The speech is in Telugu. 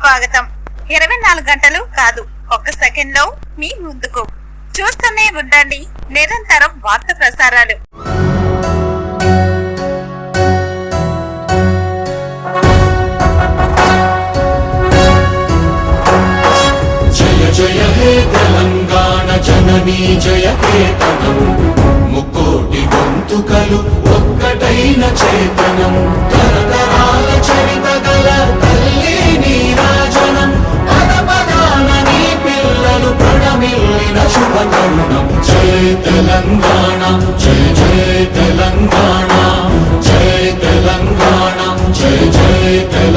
స్వాగతం. 24 గంటలు కాదు, ఒక్క సెకండ్ లో మీ ముందుకు. చూస్తూనే ఉండండి నిరంతరం వార్త ప్రసారాలు. జయ జయ హే తెలంగాణ జననీ జయ కేతనం, ముక్కోటి గొంతుకలు ఒక్కటైన చేతనం, తరతరాల చరిత గల తల్లి నీరాజనం, పద పదాన నీ పిల్లలు ప్రణమిల్లిన శుభ తరుణం. జయ తెలంగాణ జయ జయ తెలంగాణ, జయ తెలంగాణ జయ జయ తెలంగాణ.